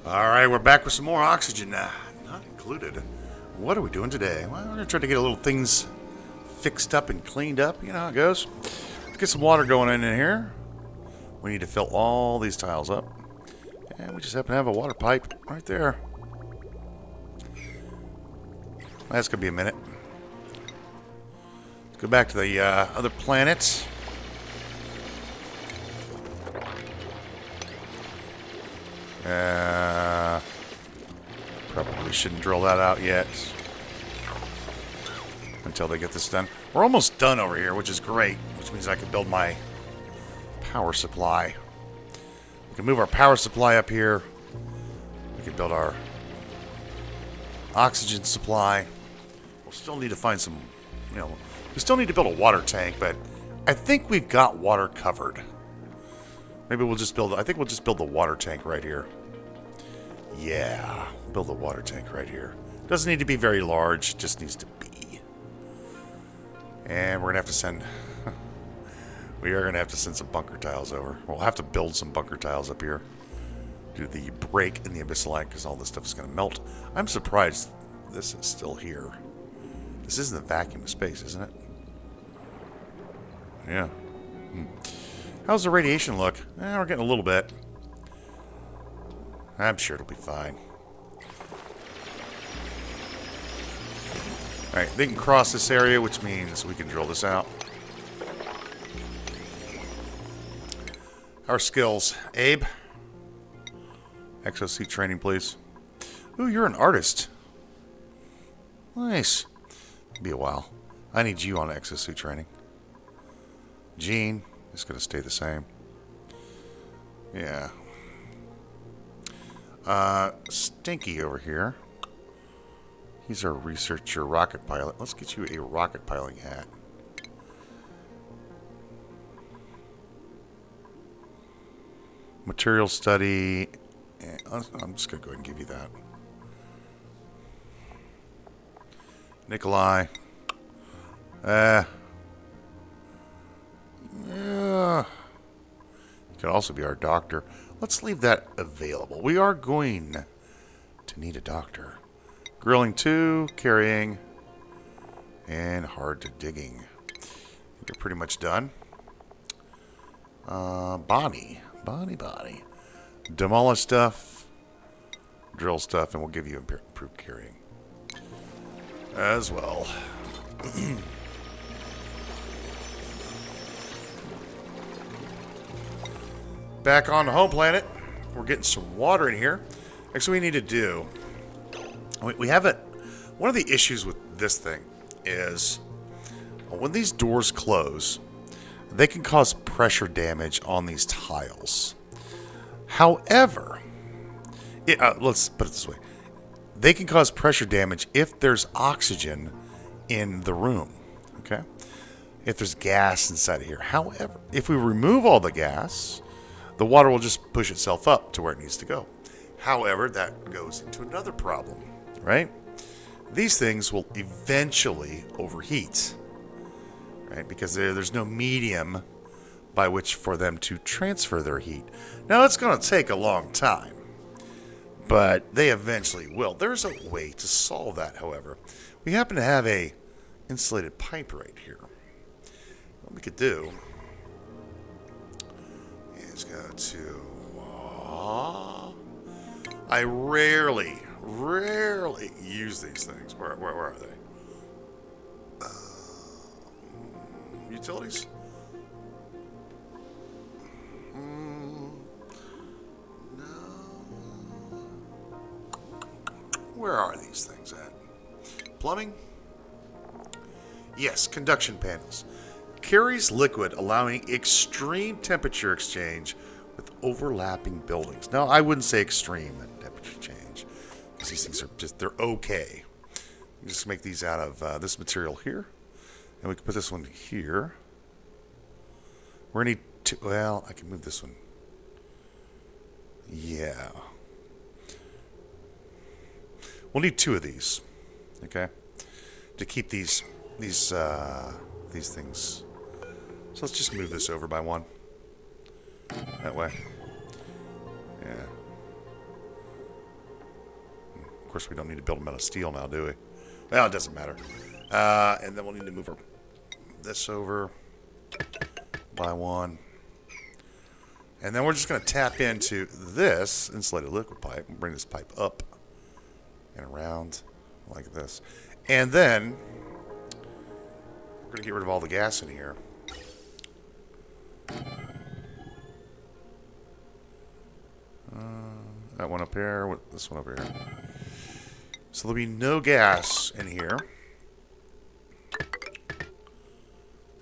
Alright, we're back with some more oxygen. Not included. What are we doing today? Well, we're going to try to get a little things fixed up and cleaned up. You know how it goes. Let's get some water going in here. We need to fill all these tiles up. And we just happen to have a water pipe right there. That's going to be a minute. Let's go back to the other planet. Probably shouldn't drill that out yet until they get this done. We're almost done over here, which is great, which means I can build my power supply. We can move our power supply up here. We can build our oxygen supply. We'll still need to find some, we still need to build a water tank, but I think we've got water covered. Maybe we'll just build, I think we'll just build the water tank right here. Yeah, build the water tank right here. Doesn't need to be very large, just needs to be. And we're going to have to send, we are going to have to send some bunker tiles over. We'll have to build some bunker tiles up here. Do the break in the abyssal line because all this stuff is going to melt. I'm surprised this is still here. This isn't a vacuum of space, isn't it? Yeah. How's the radiation look? We're getting a little bit. I'm sure it'll be fine. Alright, they can cross this area, which means we can drill this out. Our skills. Abe. Exosuit training, please. Ooh, you're an artist. Nice. Be a while. I need you on exosuit training. Gene. It's going to stay the same. Yeah. Stinky over here. He's our researcher rocket pilot. Let's get you a rocket piloting hat. Material study. I'm just going to go ahead and give you that. Nikolai. Yeah. You could also be our doctor. Let's leave that available. We are going to need a doctor. Grilling 2, carrying, and hard to digging. You're pretty much done. Body. Demolish stuff, drill stuff, and we'll give you improved carrying as well. Back on the home planet. We're getting some water in here. Actually, we need to do... We have it. One of the issues with this thing is when these doors close, they can cause pressure damage on these tiles. However, let's put it this way. They can cause pressure damage if there's oxygen in the room. Okay? If there's gas inside of here. However, if we remove all the gas... the water will just push itself up to where it needs to go. However, that goes into another problem, right? These things will eventually overheat, right? Because there's no medium by which for them to transfer their heat. Now, it's going to take a long time, but they eventually will. There's a way to solve that, however. We happen to have a insulated pipe right here. What we could do... go to... I rarely use these things. Where are they? Utilities? No. Where are these things at? Plumbing? Yes, conduction panels. Carries liquid, allowing extreme temperature exchange with overlapping buildings. Now, I wouldn't say extreme temperature change, because these things are just, they're okay. You just make these out of this material here, and we can put this one here. We're going to need two, well, I can move this one. Yeah. We'll need 2 of these, okay, to keep these things. So let's just move this over by 1. That way. Yeah. course, we don't need to build them out of steel now, do we? Well, it doesn't matter. And then we'll need to move this over by one. And then we're just going to tap into this insulated liquid pipe and bring this pipe up and around like this. And then we're going to get rid of all the gas in here. That one up here, this one over here. So there'll be no gas in here.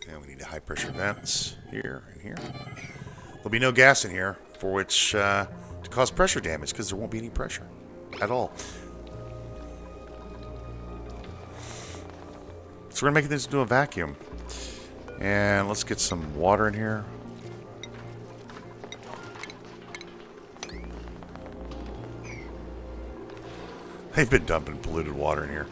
And we need high pressure vents here and here. There'll be no gas in here for which to cause pressure damage because there won't be any pressure at all. So we're going to make this into a vacuum. And let's get some water in here. They've been dumping polluted water in here.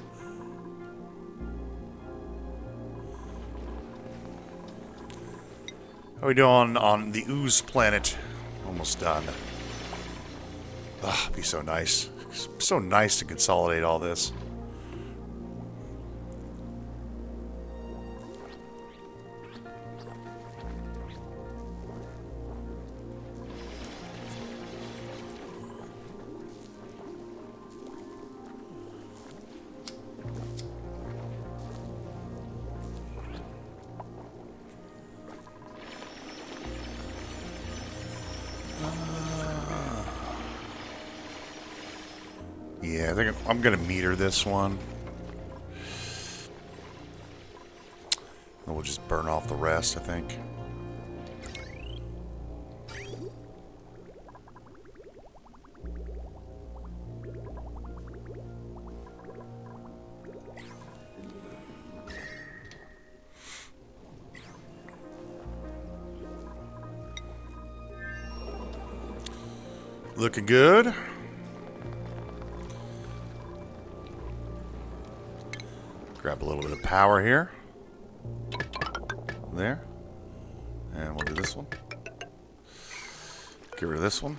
How are we doing on the ooze planet? Almost done. Ah, it'd be so nice. So nice to consolidate all this. Yeah, I think I'm going to meter this one. And we'll just burn off the rest, I think. Looking good. Grab a little bit of power here. There. And we'll do this one. Get rid of this one.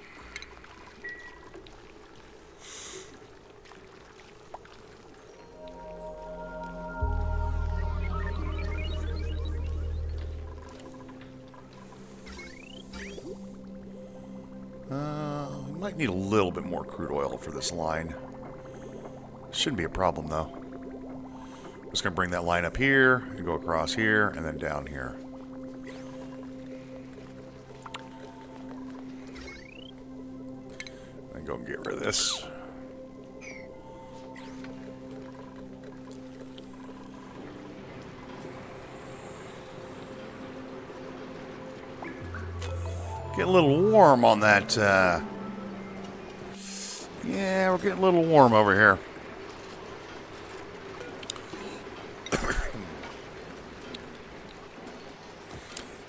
We might need a little bit more crude oil for this line. Shouldn't be a problem though. Just going to bring that line up here and go across here and then down here. And go and get rid of this. Getting a little warm on that. Yeah, we're getting a little warm over here.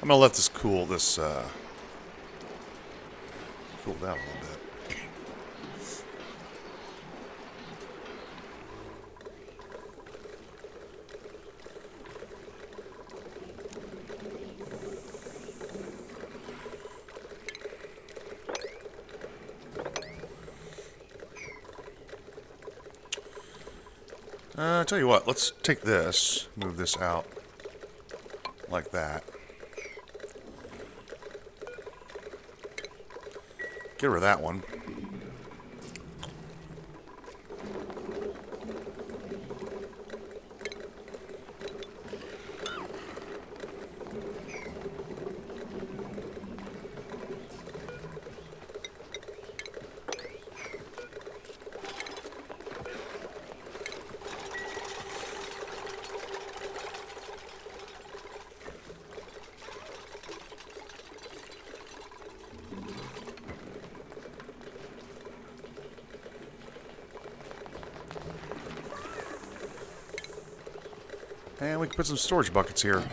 I'm going to let this cool down a little bit. I'll tell you what, let's take this, move this out like that. Get rid of that one. And we can put some storage buckets here.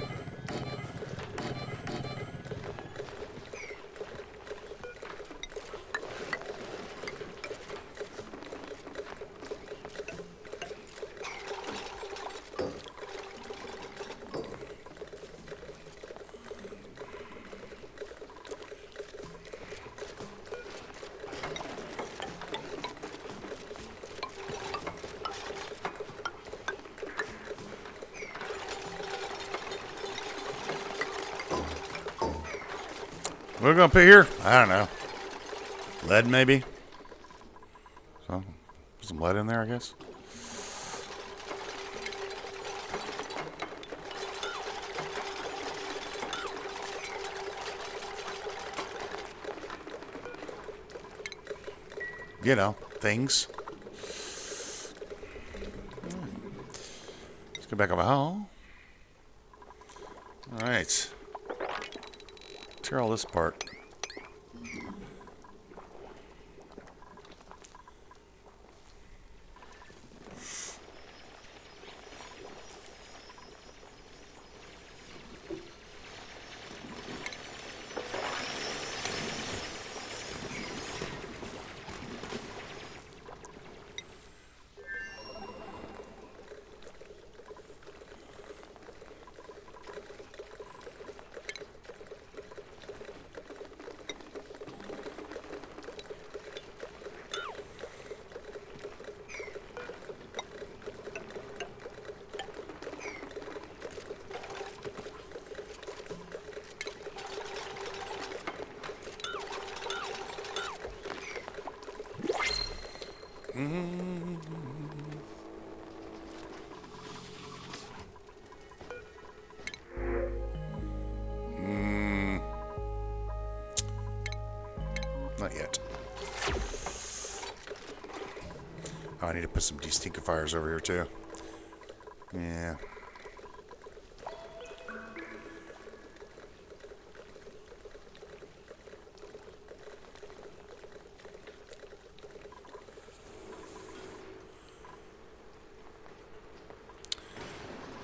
What are we going to put here? I don't know. Lead, maybe? So, put some lead in there, I guess. You know, things. Let's go back over home. Alright. Tear all this apart. Not yet. Oh, I need to put some destinkifiers over here too. Yeah.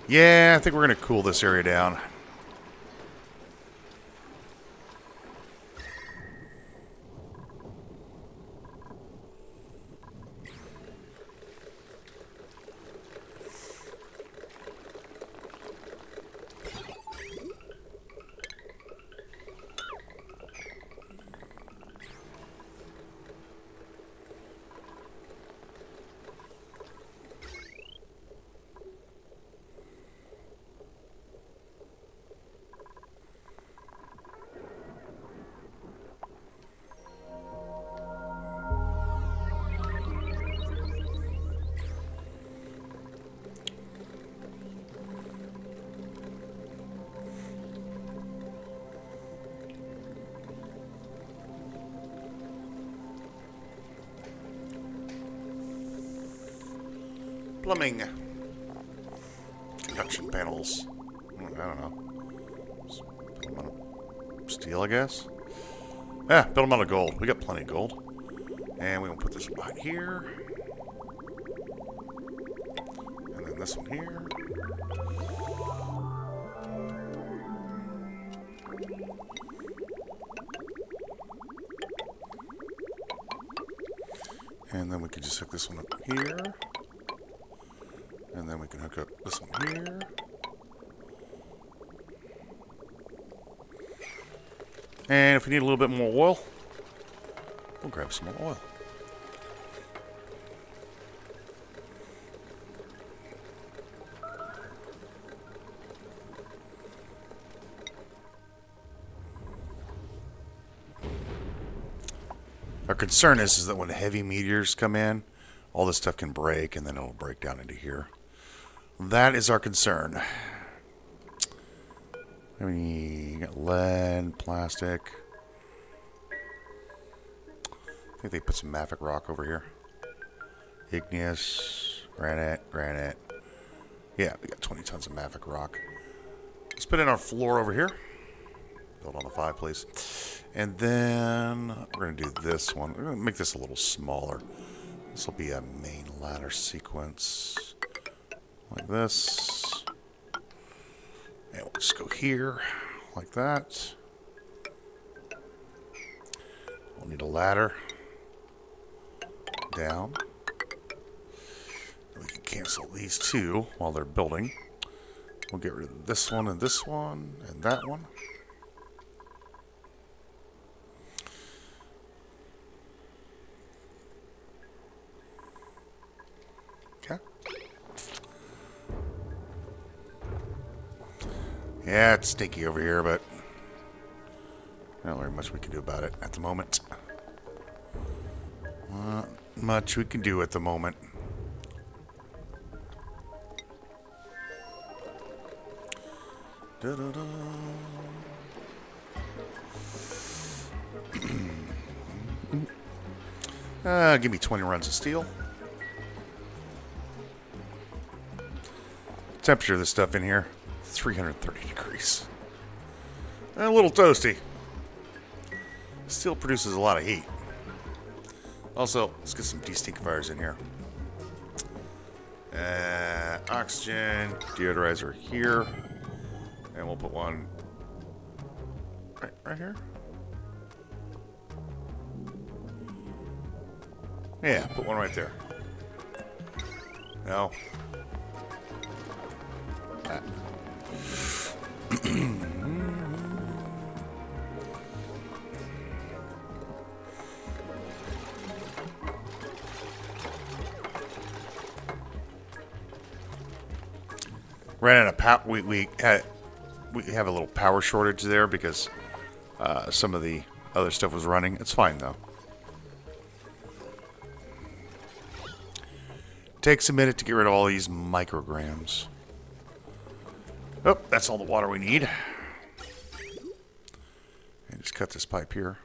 Yeah, I think we're going to cool this area down. Plumbing. Conduction panels. I don't know. Just build them out of steel, I guess. Yeah, build them out of gold. We got plenty of gold. And we will put this right here. And then this one here. And then we can just hook this one up here. And then we can hook up this one here. And if we need a little bit more oil, we'll grab some more oil. Our concern is that when heavy meteors come in, all this stuff can break, and then it'll break down into here. That is our concern. We got lead, plastic. I think they put some mafic rock over here. Igneous, granite. Yeah, we got 20 tons of mafic rock. Let's put in our floor over here. Build on the 5, please. And then we're going to do this one. We're going to make this a little smaller. This will be a main ladder sequence. Like this. And we'll just go here. Like that. We'll need a ladder. Down. And we can cancel these two while they're building. We'll get rid of this one and that one. Okay. Yeah, it's stinky over here, but Not very much we can do about it at the moment. Not much we can do at the moment. Da-da-da. Give me 20 runs of steel. Temperature of this stuff in here, 330 degrees. A little toasty. Steel produces a lot of heat. Also, let's get some destinkifiers in here. Oxygen, deodorizer here. And we'll put one right here. Yeah, put one right there. No. Ran out of power. We have a little power shortage there because some of the other stuff was running. It's fine though. Takes a minute to get rid of all these micrograms. Oh, that's all the water we need. And just cut this pipe here.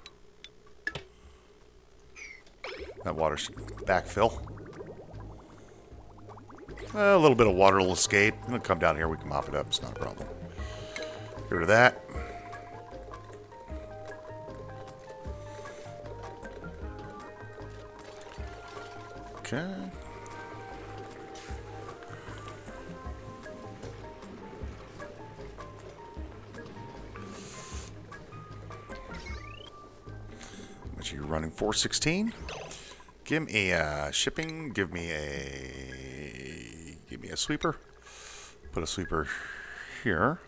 That water should backfill. A little bit of water will escape. It'll come down here. We can mop it up. It's not a problem. Get rid of that. Okay. You're running 416. Give me a shipping. Give me a sweeper. Put a sweeper here.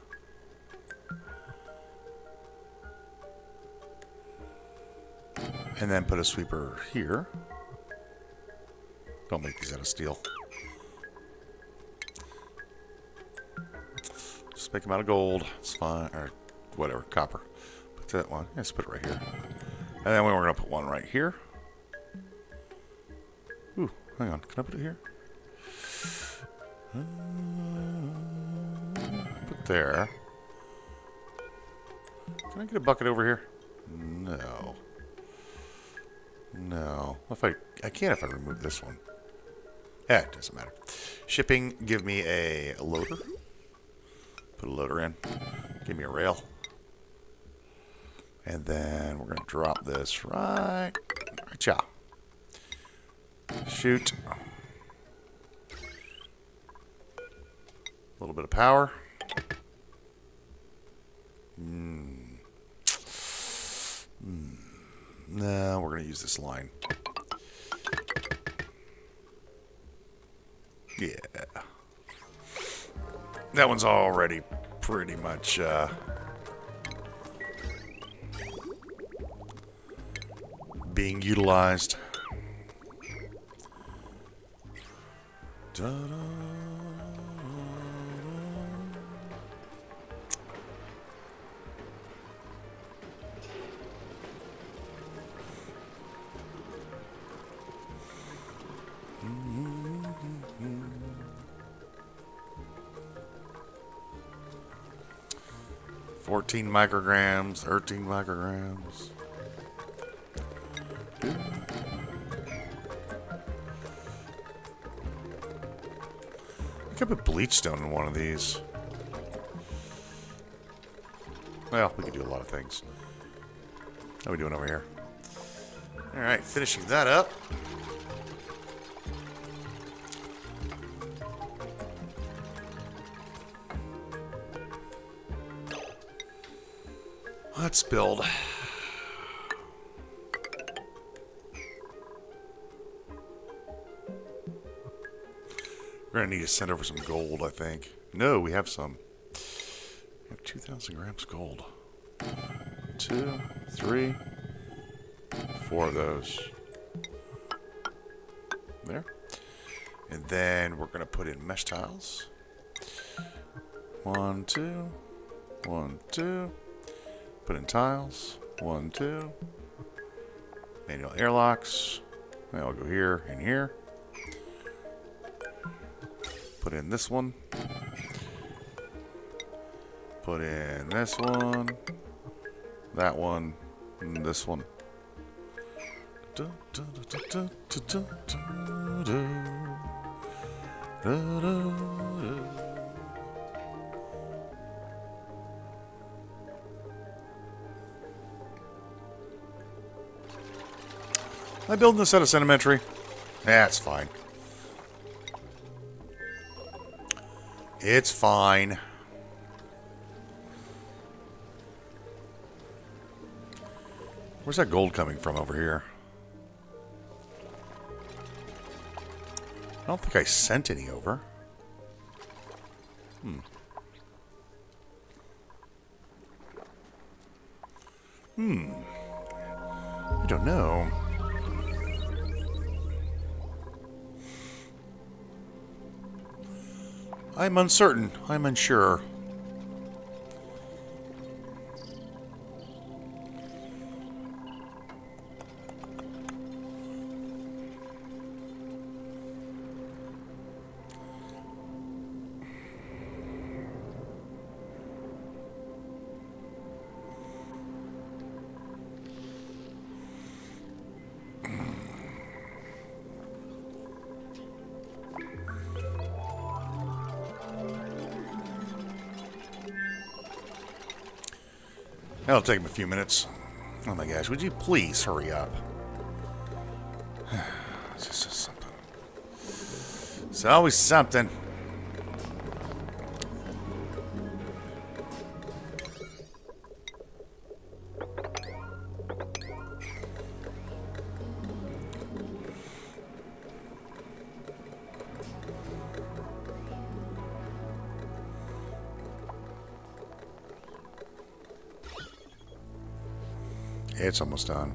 And then put a sweeper here. Don't make these out of steel. Just make them out of gold. It's fine. Or whatever. Copper. Put that one. Let's put it right here. And then we're going to put one right here. Ooh, hang on. Can I put it here? Put there. Can I get a bucket over here? No. No. I can't if I remove this one. Yeah, it doesn't matter. Shipping, give me a loader. Put a loader in. Give me a rail. And then we're going to drop this right here. Shoot. A little bit of power. No, we're going to use this line. Yeah. That one's already pretty much... being utilized. Da-da. 14 micrograms, 13 micrograms. I could put bleach stone in one of these. Well, we could do a lot of things. How are we doing over here? Alright, finishing that up. Let's build. We're going to need to send over some gold, I think. No, we have some. We have 2,000 grams gold. 2, 3, 4 of those. There. And then we're going to put in mesh tiles. 1, 2. 1, 2. Put in tiles. 1, 2. Manual airlocks. I'll go here and here. Put in this one. Put in this one. That one. And this one. Am I building this out of sedimentary? That's fine. It's fine. Where's that gold coming from over here? I don't think I sent any over. I don't know. I'm uncertain. I'm unsure. That'll take him a few minutes. Oh my gosh, would you please hurry up? It's just something. It's always something. It's almost done.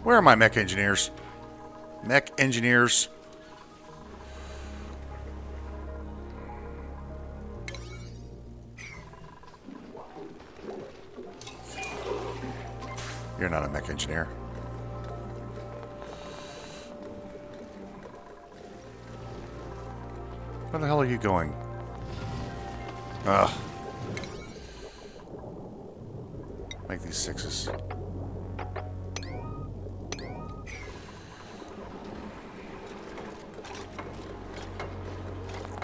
Where are my mech engineers? Mech engineers. You're not a mech engineer. Where the hell are you going? Ugh. Make these 6s.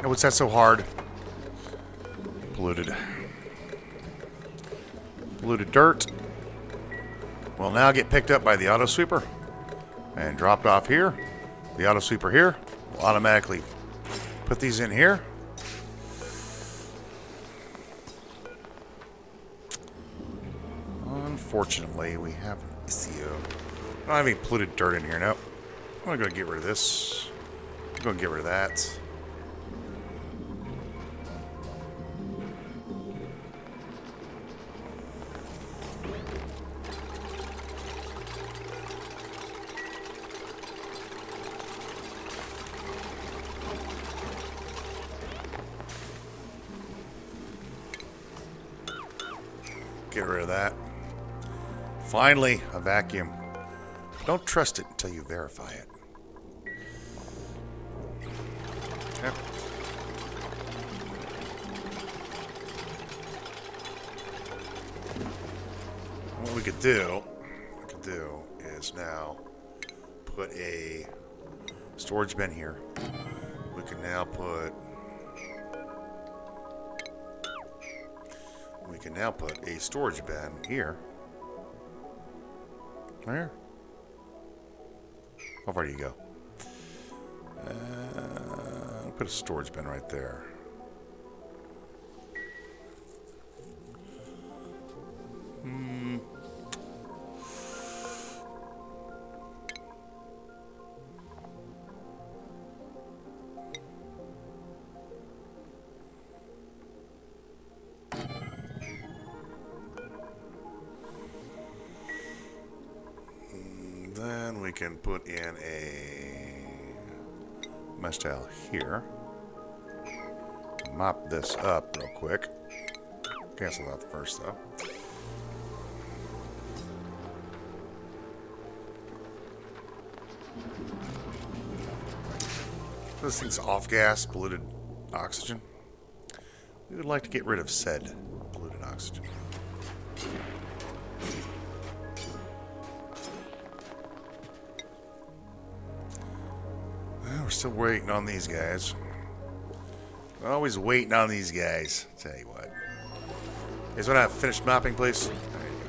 Oh, what's that so hard? Polluted. Polluted dirt. Will now get picked up by the auto sweeper and dropped off here. The auto sweeper here will automatically put these in here. Unfortunately, we have an issue. I don't have any polluted dirt in here. Nope. I'm going to get rid of this. I'm going to get rid of that. Get rid of that. Finally, a vacuum. Don't trust it until you verify it. Yep. What we could do is now put a storage bin here. We can now put a storage bin here. There. How far do you go? Put a storage bin right there. can put in a mesh tile here. Mop this up real quick. Cancel that first, though. This thing's off gas, polluted oxygen. We would like to get rid of said polluted oxygen. Well, we're still waiting on these guys. We're always waiting on these guys. Tell you what. You guys want to finish mopping, please? There you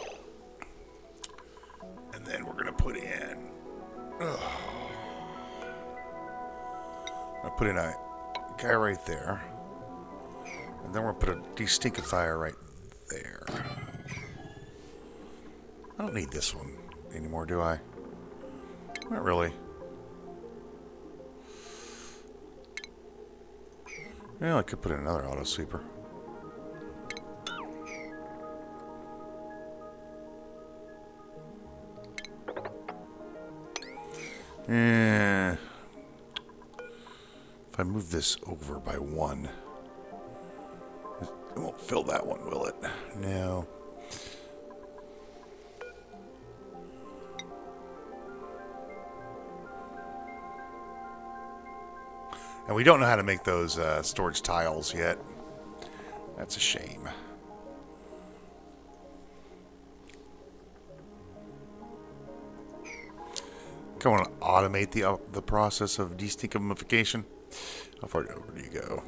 go. And then we're going to put in... I'll put in a guy right there. And then we'll put a destinkifier right there. I don't need this one anymore, do I? Not really. Well, I could put in another auto sweeper. Yeah. If I move this over by one, it won't fill that one, will it? No. And we don't know how to make those storage tiles yet. That's a shame. I want to automate the process of destinkification. How far over do you go?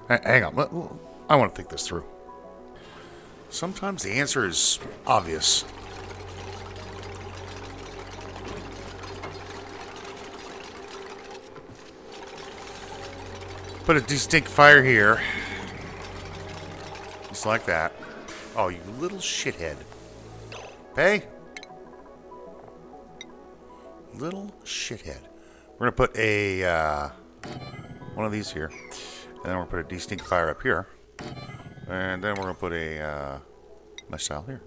Hang on. I want to think this through. Sometimes the answer is obvious. Put a destinkifier here. Just like that. Oh, you little shithead. Hey? Little shithead. We're going to put a, one of these here. And then we're going to put a destinkifier up here. And then we're going to put a, mesh tile here.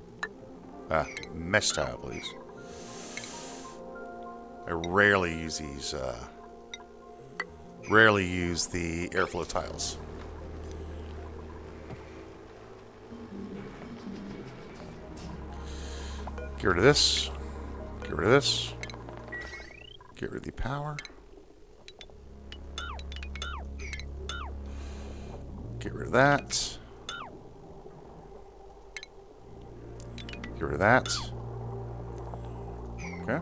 Mesh tile, please. I rarely use these, rarely use the airflow tiles. Get rid of this. Get rid of this. Get rid of the power. Get rid of that. Get rid of that. Okay.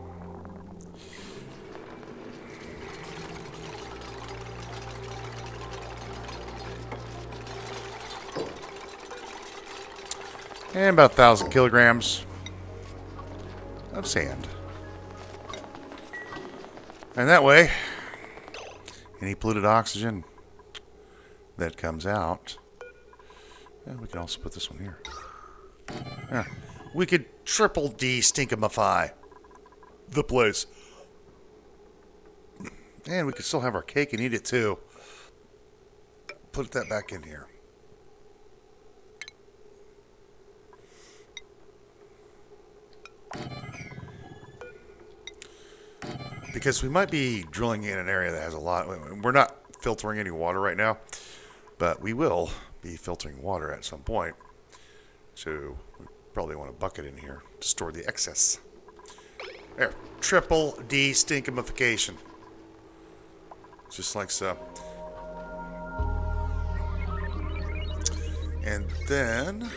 And about 1,000 kilograms of sand. And that way, any polluted oxygen that comes out, and we can also put this one here. Yeah. We could triple de-stinkify the place. And we could still have our cake and eat it too. Put that back in here. Because we might be drilling in an area that has a lot. We're not filtering any water right now, but we will be filtering water at some point. So we probably want a bucket in here to store the excess. There, triple de-stinkimification. Just like so. And then,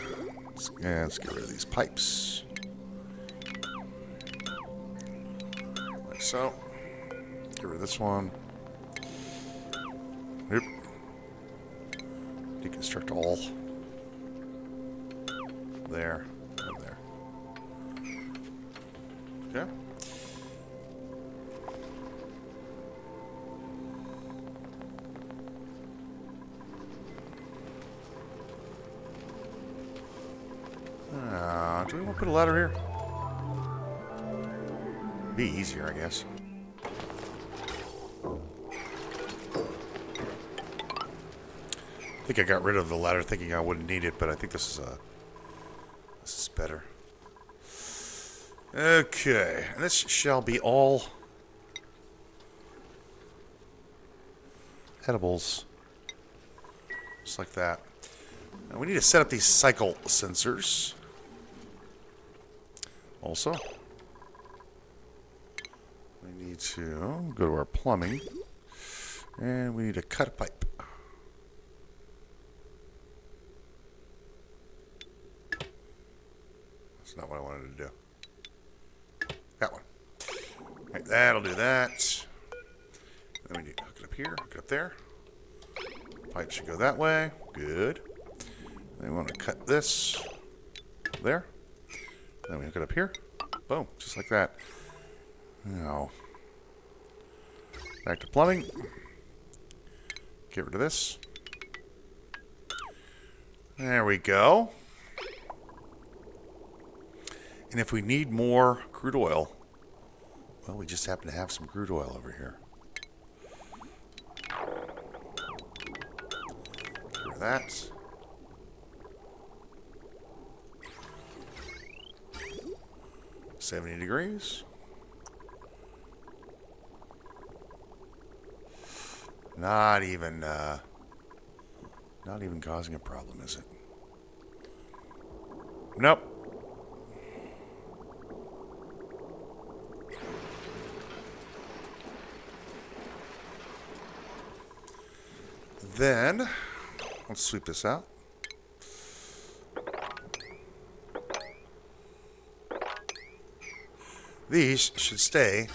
let's get rid of these pipes. Like so. Get rid of this one. Yep. Deconstruct all. There. And there. Okay. Do we want to put a ladder here? Be easier, I guess. think I got rid of the ladder thinking I wouldn't need it, but I think this is better. Okay, and this shall be all edibles. Just like that. Now we need to set up these cycle sensors. Also, we need to go to our plumbing, and we need to cut a pipe. That's not what I wanted to do. That one. Right, that'll do that. Then we need to hook it up here, hook it up there. Pipe should go that way. Good. Then we want to cut this there. Then we hook it up here. Boom. Just like that. Now, back to plumbing. Get rid of this. There we go. And if we need more crude oil, well, we just happen to have some crude oil over here. Get rid of that. $70. Not even causing a problem, is it? Nope. Then let's sweep this out. These should stay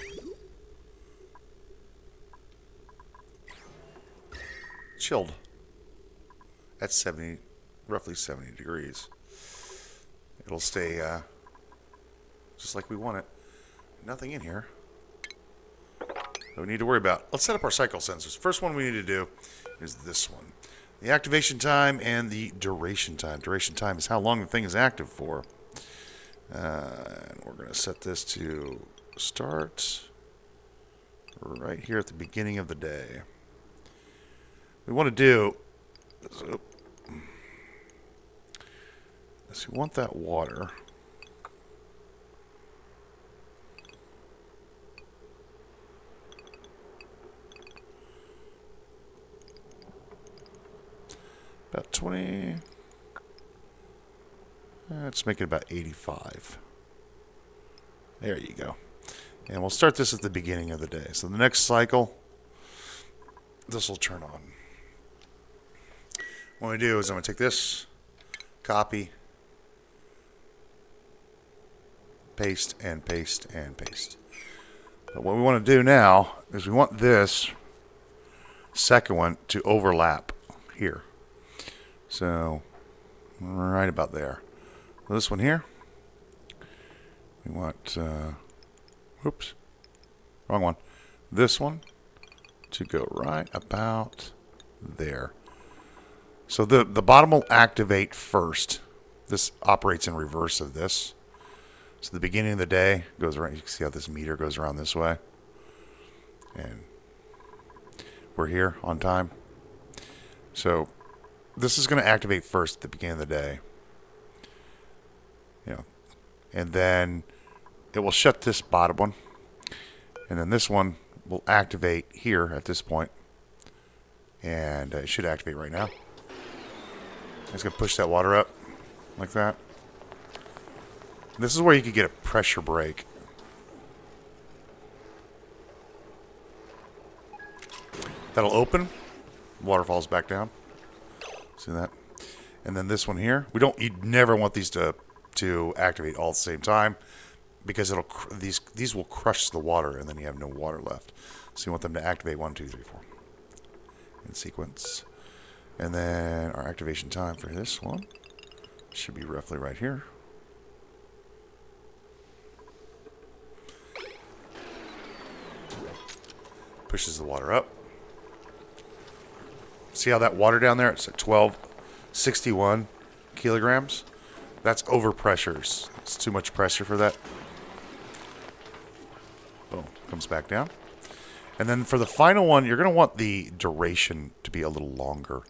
chilled at roughly 70 degrees. It'll stay just like we want it. Nothing in here that we need to worry about. Let's set up our cycle sensors. First one we need to do is this one. The activation time and the duration time. Duration time is how long the thing is active for. And we're going to set this to start right here at the beginning of the day. We want to do is we want that water about 20. Let's make it about 85. There you go. And we'll start this at the beginning of the day. So the next cycle, this will turn on. What we do is I'm going to take this, copy, paste, and paste, and paste. But what we want to do now is we want this second one to overlap here. So right about there. This one here, we want, oops, wrong one. This one to go right about there. So the bottom will activate first. This operates in reverse of this. So the beginning of the day goes around. You can see how this meter goes around this way. And we're here on time. So this is going to activate first at the beginning of the day. You know, and then it will shut this bottom one, and then this one will activate here at this point, and it should activate right now. It's going to push that water up like that. This is where you could get a pressure break. That'll open, water falls back down. See that? And then this one here, you'd never want these to activate all at the same time, because these will crush the water, and then you have no water left. So you want them to activate 1, 2, 3, 4 in sequence. And then our activation time for this one should be roughly right here. Pushes the water up. See how that water down there? It's at 1261 kilograms. That's overpressures. It's too much pressure for that. Boom. Comes back down. And then for the final one, you're going to want the duration to be a little longer.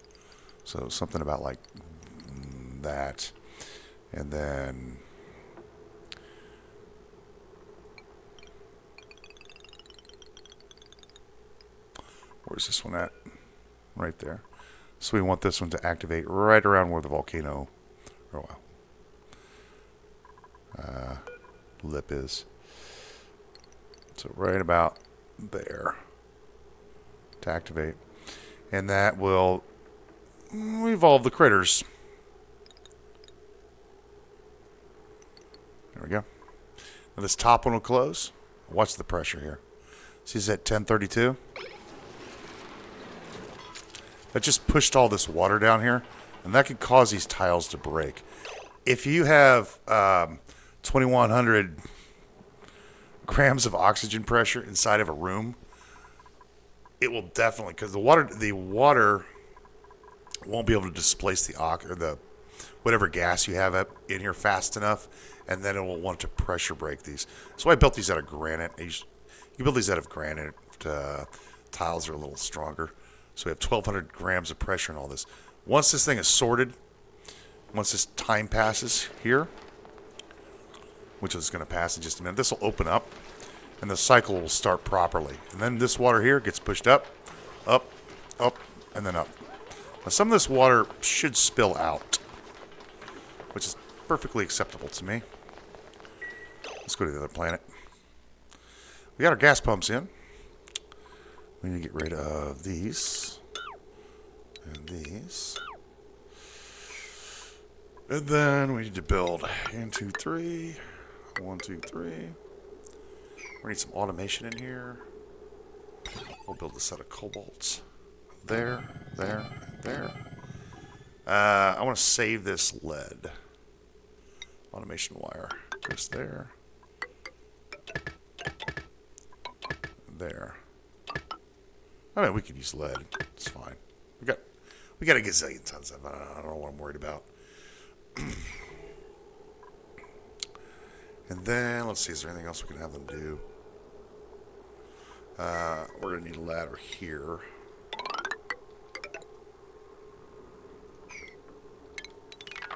So something about like that. And then where's this one at? Right there. So we want this one to activate right around where the volcano lip is. So right about there to activate. And that will evolve the critters. There we go. Now this top one will close. Watch the pressure here. See, it's at 1032. That just pushed all this water down here, and that could cause these tiles to break. If you have 2,100 grams of oxygen pressure inside of a room, it will definitely, because the water won't be able to displace the whatever gas you have up in here fast enough, and then it will want to pressure break these. So I built these out of granite. You build these out of granite. Tiles are a little stronger. So we have 1,200 grams of pressure in all this. Once this thing is sorted, once this time passes here, which is going to pass in just a minute, this will open up, and the cycle will start properly. And then this water here gets pushed up, up, up, and then up. Now some of this water should spill out, which is perfectly acceptable to me. Let's go to the other planet. We got our gas pumps in. We need to get rid of these and these. And then we need to build 1, 2, 3. 1, 2, 3. We need some automation in here. We'll build a set of cobalts. There, there, there. I want to save this lead. Automation wire goes there. There. I mean, we could use lead. It's fine. We got a gazillion tons of it. I don't know what I'm worried about. And then, let's see, is there anything else we can have them do? We're going to need a ladder here.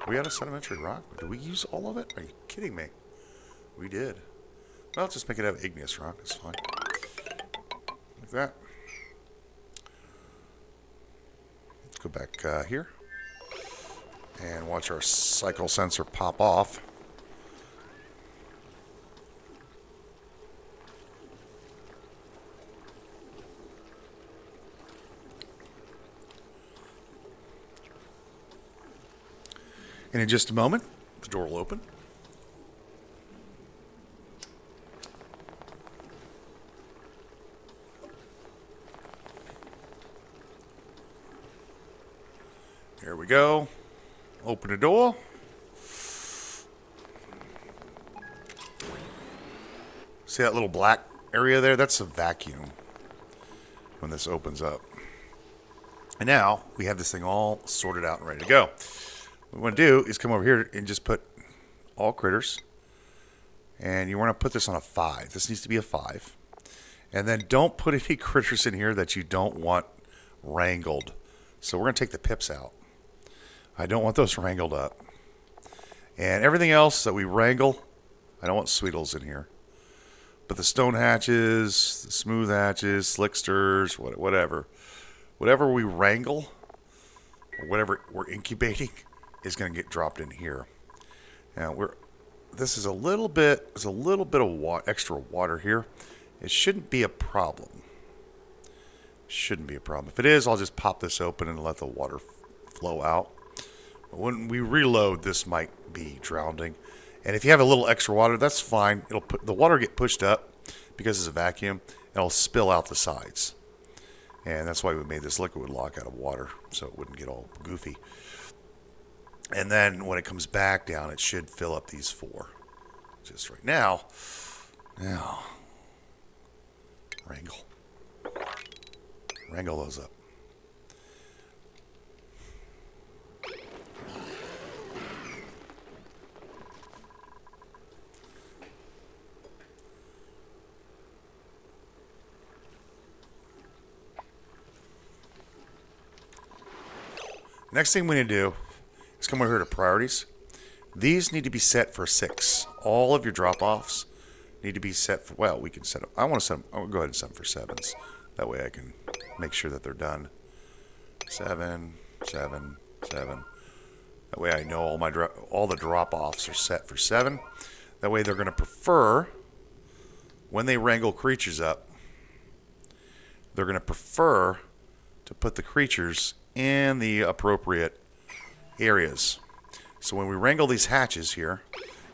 We had a sedimentary rock. Did we use all of it? Are you kidding me? We did. Well, let's just make it have igneous rock. That's fine. Like that. Let's go back here. And watch our cycle sensor pop off. And in just a moment, the door will open. Here we go. Open the door. See that little black area there? That's a vacuum when this opens up. And now we have this thing all sorted out and ready to go. What we want to do is come over here and just put all critters. And you want to put this on a 5. This needs to be a 5. And then don't put any critters in here that you don't want wrangled. So we're going to take the pips out. I don't want those wrangled up. And everything else that we wrangle, I don't want sweetles in here. But the stone hatches, the smooth hatches, slicksters, whatever. Whatever we wrangle, or whatever we're incubating, is going to get dropped in here. Now this is a little bit. There's a little bit of extra water here. It shouldn't be a problem. Shouldn't be a problem. If it is, I'll just pop this open and let the water flow out. But when we reload, this might be drowning. And if you have a little extra water, that's fine. The water get pushed up because it's a vacuum, and it'll spill out the sides. And that's why we made this liquid lock out of water, so it wouldn't get all goofy. And then when it comes back down, it should fill up these 4. Just right now. Now, wrangle those up. Next thing we need to do is come over here to priorities. These need to be set for 6. All of your drop-offs need to be set for, well, we can set them. I want to set them, I'll go ahead and set them for 7s. That way I can make sure that they're done. 7, 7, 7. That way I know all the drop-offs are set for 7. That way they're going to prefer, when they wrangle creatures up, they're going to prefer to put the creatures in the appropriate areas. So when we wrangle these hatches here,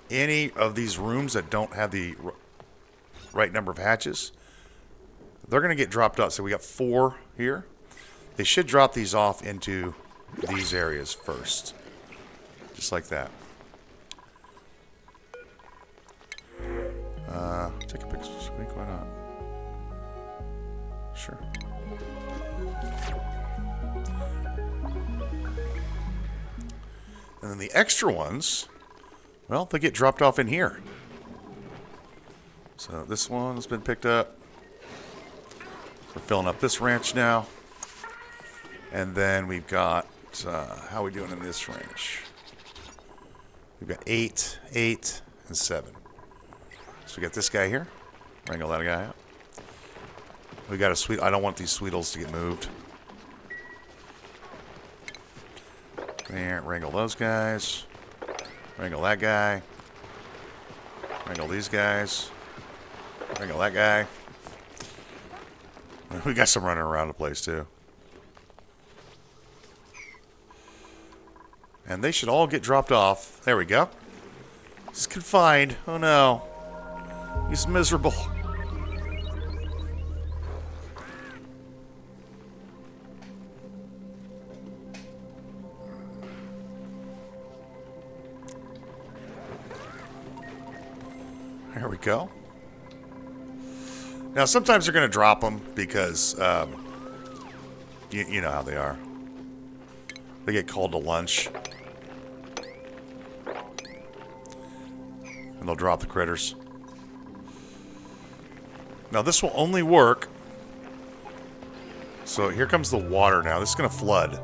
any of these rooms that don't have the right number of hatches, they're going to get dropped off. So we got 4 here. They should drop these off into these areas first. Just like that. Take a picture. Why not? Sure. And then the extra ones, well, they get dropped off in here. So this one has been picked up. We're filling up this ranch now. And then we've got, how are we doing in this ranch? We've got 8, 8, and 7. So we got this guy here. Wrangle that guy out. We got a sweet, I don't want these Sweetles to get moved. There, wrangle those guys. Wrangle that guy. Wrangle these guys. Wrangle that guy. We got some running around the place too. And they should all get dropped off. There we go. He's confined. Oh no. He's miserable. There we go. Now, sometimes they're going to drop them because you know how they are. They get called to lunch. And they'll drop the critters. Now, this will only work. So, here comes the water now. This is going to flood.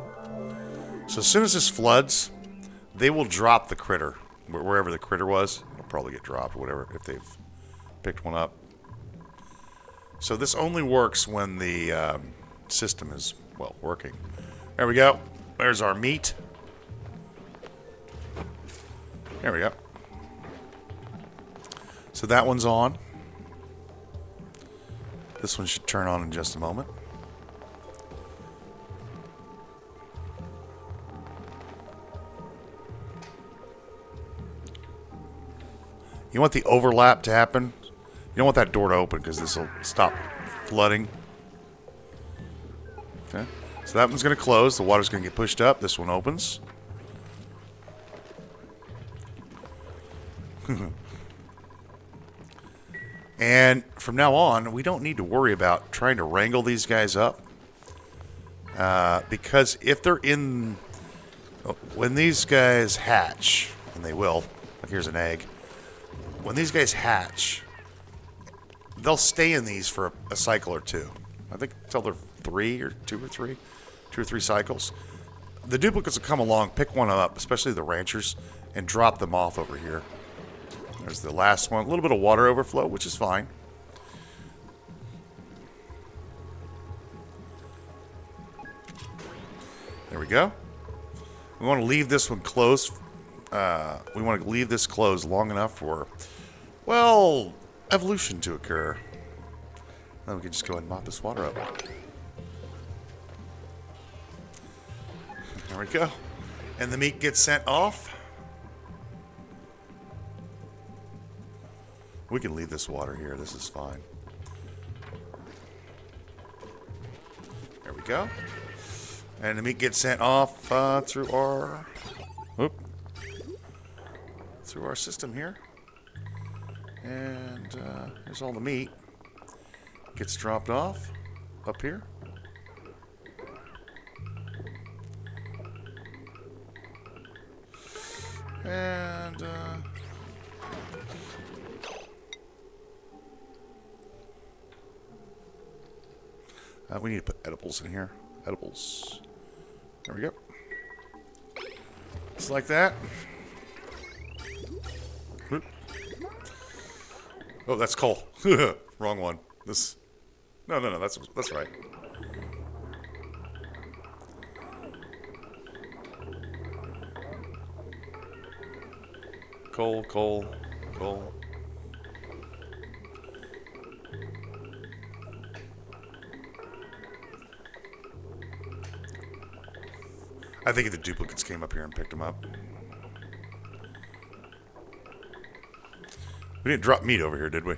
So, as soon as this floods, they will drop the critter. Wherever the critter was, it'll probably get dropped or whatever if they've picked one up. So this only works when the system is, well, working. There we go. There's our meat. There we go. So that one's on. This one should turn on in just a moment. You want the overlap to happen. You don't want that door to open because this will stop flooding. Okay. So that one's going to close. The water's going to get pushed up. This one opens. And from now on, we don't need to worry about trying to wrangle these guys up. Because if they're in... When these guys hatch, and they will, like here's an egg. When these guys hatch, they'll stay in these for a cycle or two. I think until they're 2 or 3 cycles. The duplicates will come along, pick one up, especially the ranchers, and drop them off over here. There's the last one. A little bit of water overflow, which is fine. There we go. We want to leave this one closed. We want to leave this closed long enough for, well, evolution to occur. Then we can just go ahead and mop this water up. There we go. And the meat gets sent off. We can leave this water here. This is fine. There we go. And the meat gets sent off through our... through our system here. And here's all the meat. Gets dropped off up here. And we need to put edibles in here. Edibles. There we go. Just like that. Oh, that's coal. Wrong one. This. No, that's right. Coal. I think the duplicates came up here and picked them up. We didn't drop meat over here, did we? I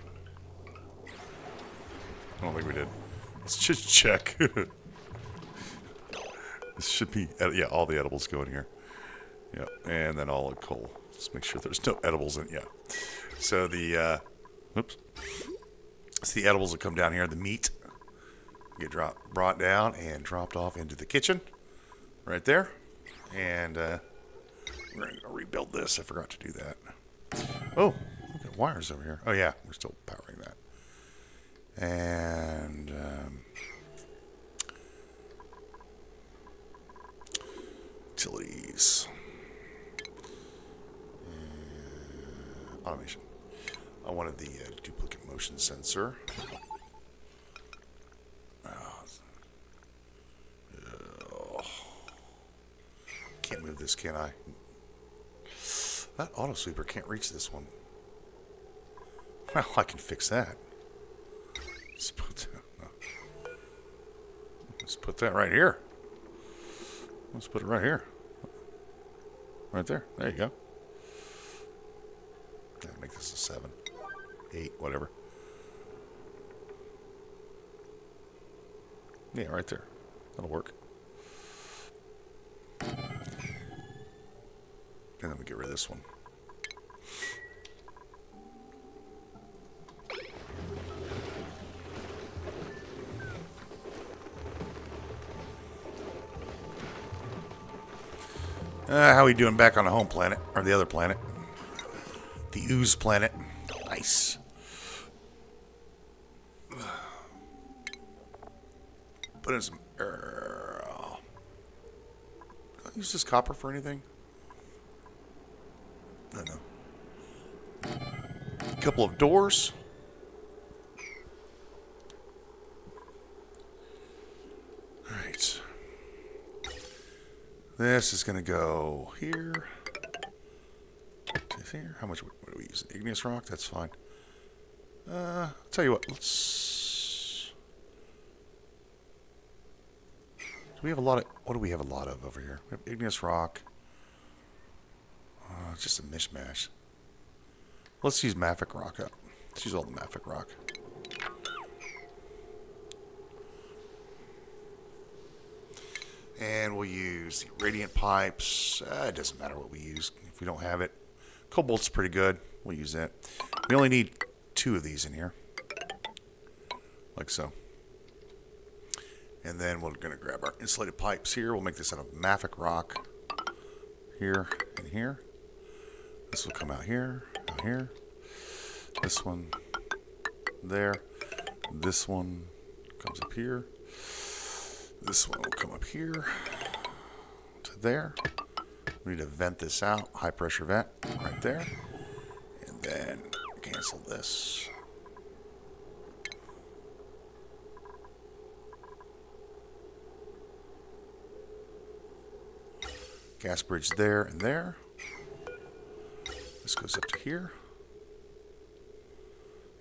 don't think we did. Let's just check. This should be, yeah, all the edibles go in here. Yeah, and then all the coal. Let's make sure there's no edibles in it. Yeah. So the, oops. So the edibles will come down here. The meat get brought down and dropped off into the kitchen. Right there. And we're going to rebuild this. I forgot to do that. Oh, look at wires over here. Oh, yeah, we're still powering that. And utilities. And automation. I wanted the duplicate motion sensor. Can't move this, can I? That auto sweeper can't reach this one. Well, I can fix that. Let's put that right here. Let's put it right here. Right there. There you go. Yeah, make this a 7, 8, whatever. Yeah, right there. That'll work. And then we get rid of this one. How are we doing back on the home planet? Or the other planet? The ooze planet. Nice. Put in some... Can I use this copper for anything? I don't know. A couple of doors. Alright. This is going to go here. To here. How much? What do we use? Igneous rock? That's fine. I'll tell you what. Let's... Do we have a lot of... What do we have a lot of over here? We have igneous rock. It's just a mishmash. Let's use mafic rock up. Let's use all the mafic rock. And we'll use the radiant pipes. It doesn't matter what we use if we don't have it. Cobalt's pretty good. We'll use that. We only need 2 of these in here. Like so. And then we're going to grab our insulated pipes here. We'll make this out of mafic rock. Here and here. This will come out here, out here. This one there. This one comes up here. This one will come up here to there. We need to vent this out. High pressure vent right there. And then cancel this. Gas bridge there and there. This goes up to here.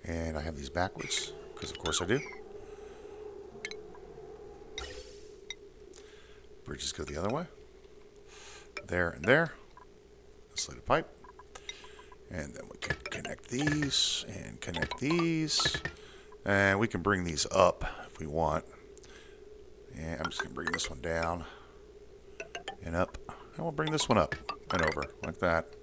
And I have these backwards, because of course I do. Bridges go the other way. There and there. Insulated pipe. And then we can connect these and connect these. And we can bring these up if we want. And I'm just going to bring this one down and up. And we'll bring this one up and over like that.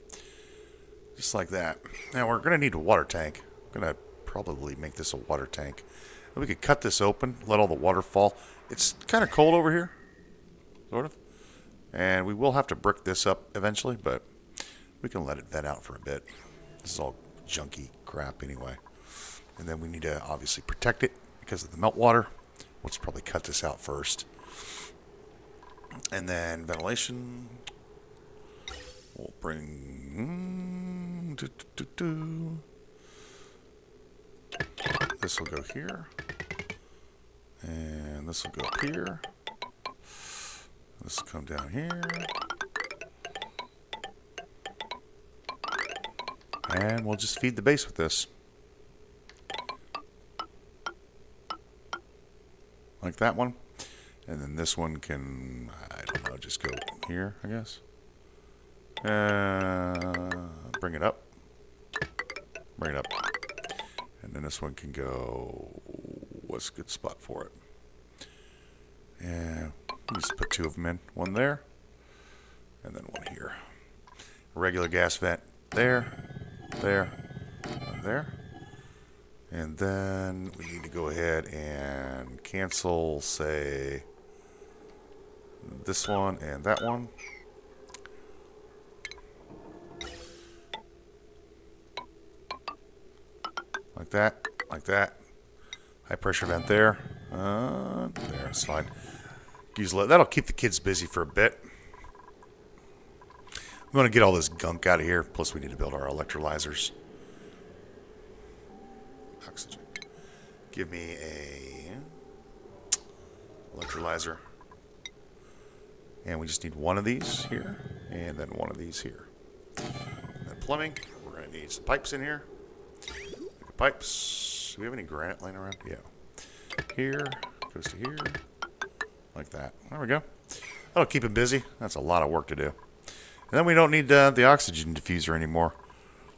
Just like that. Now we're going to need a water tank. I'm going to probably make this a water tank. And we could cut this open, let all the water fall. It's kind of cold over here. Sort of. And we will have to brick this up eventually, but we can let it vent out for a bit. This is all junky crap anyway. And then we need to obviously protect it because of the meltwater. Let's probably cut this out first. And then ventilation. We'll bring... This will go here. And this will go up here. This will come down here. And we'll just feed the base with this. Like that one. And then this one can, I don't know, just go here, I guess. Bring it up. Bring it up. And then this one can go, what's a good spot for it? And just put two of them in. One there. And then one here. A regular gas vent there. There. And there. And then we need to go ahead and cancel, say, this one and that one. Like that, like that. High pressure vent there. There, it's fine. That'll keep the kids busy for a bit. I'm going to get all this gunk out of here. Plus, we need to build our electrolyzers. Oxygen. Give me a electrolyzer. And we just need one of these here. And then one of these here. And then plumbing. We're going to need some pipes in here. Pipes. Do we have any granite laying around? Yeah. Here. Goes to here. Like that. There we go. That'll keep him busy. That's a lot of work to do. And then we don't need the oxygen diffuser anymore.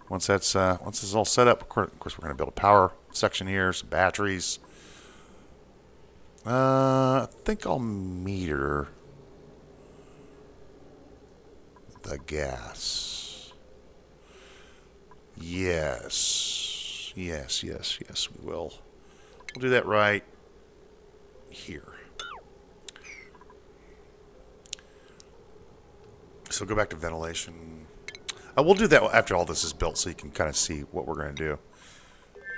Once this is all set up, of course we're going to build a power section here, some batteries. I think I'll meter the gas. Yes. Yes, we will. We'll do that right here. So go back to ventilation. We'll do that after all this is built so you can kind of see what we're going to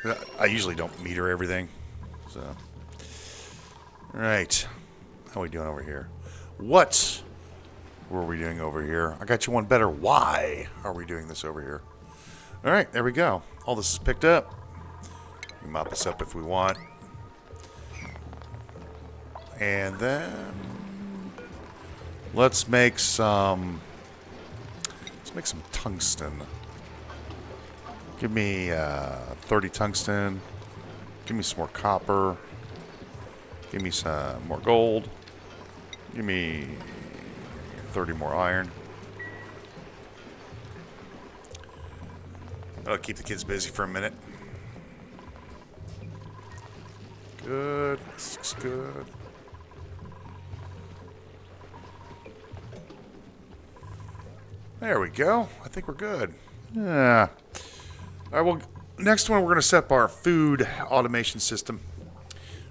do. I usually don't meter everything. So, all right. How are we doing over here? What were we doing over here? I got you one better. Why are we doing this over here? All right, there we go. All this is picked up. We mop this up if we want. And then let's make some tungsten. Give me 30 tungsten. Give me some more copper. Give me some more gold. Give me 30 more iron. That'll keep the kids busy for a minute. Good. This looks good. There we go. I think we're good. Yeah. All right, well, next one we're going to set up our food automation system.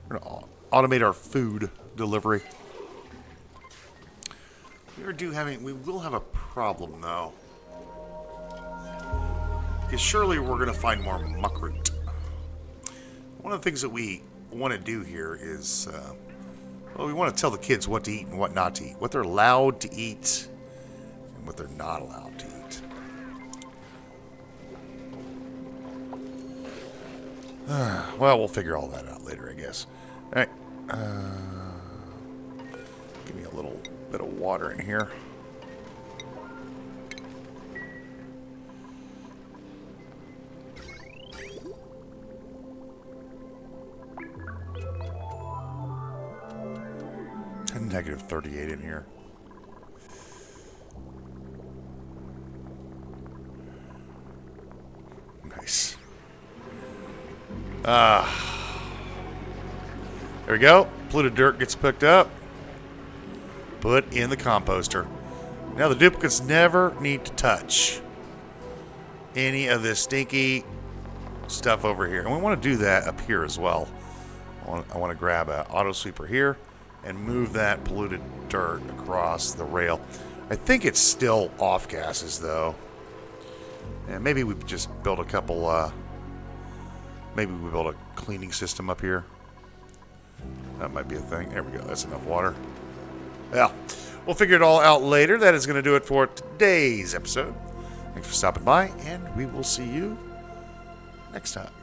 We're going to automate our food delivery. We will have a problem, though. Because surely we're going to find more muckroot. One of the things that we want to do here is, well, we want to tell the kids what to eat and what not to eat. What they're allowed to eat and what they're not allowed to eat. Well, we'll figure all that out later, I guess. All right. Give me a little bit of water in here. And negative 38 in here. Nice. There we go. Polluted dirt gets picked up. Put in the composter. Now the duplicates never need to touch any of this stinky stuff over here. And we want to do that up here as well. I want to grab an auto sweeper here and move that polluted dirt across the rail. I think it's still off gases though. And maybe we just build a couple, maybe we build a cleaning system up here. That might be a thing. There we go. That's enough water. Well, We'll figure it all out later. That is going to do it for today's episode. Thanks for stopping by, and we will see you next time.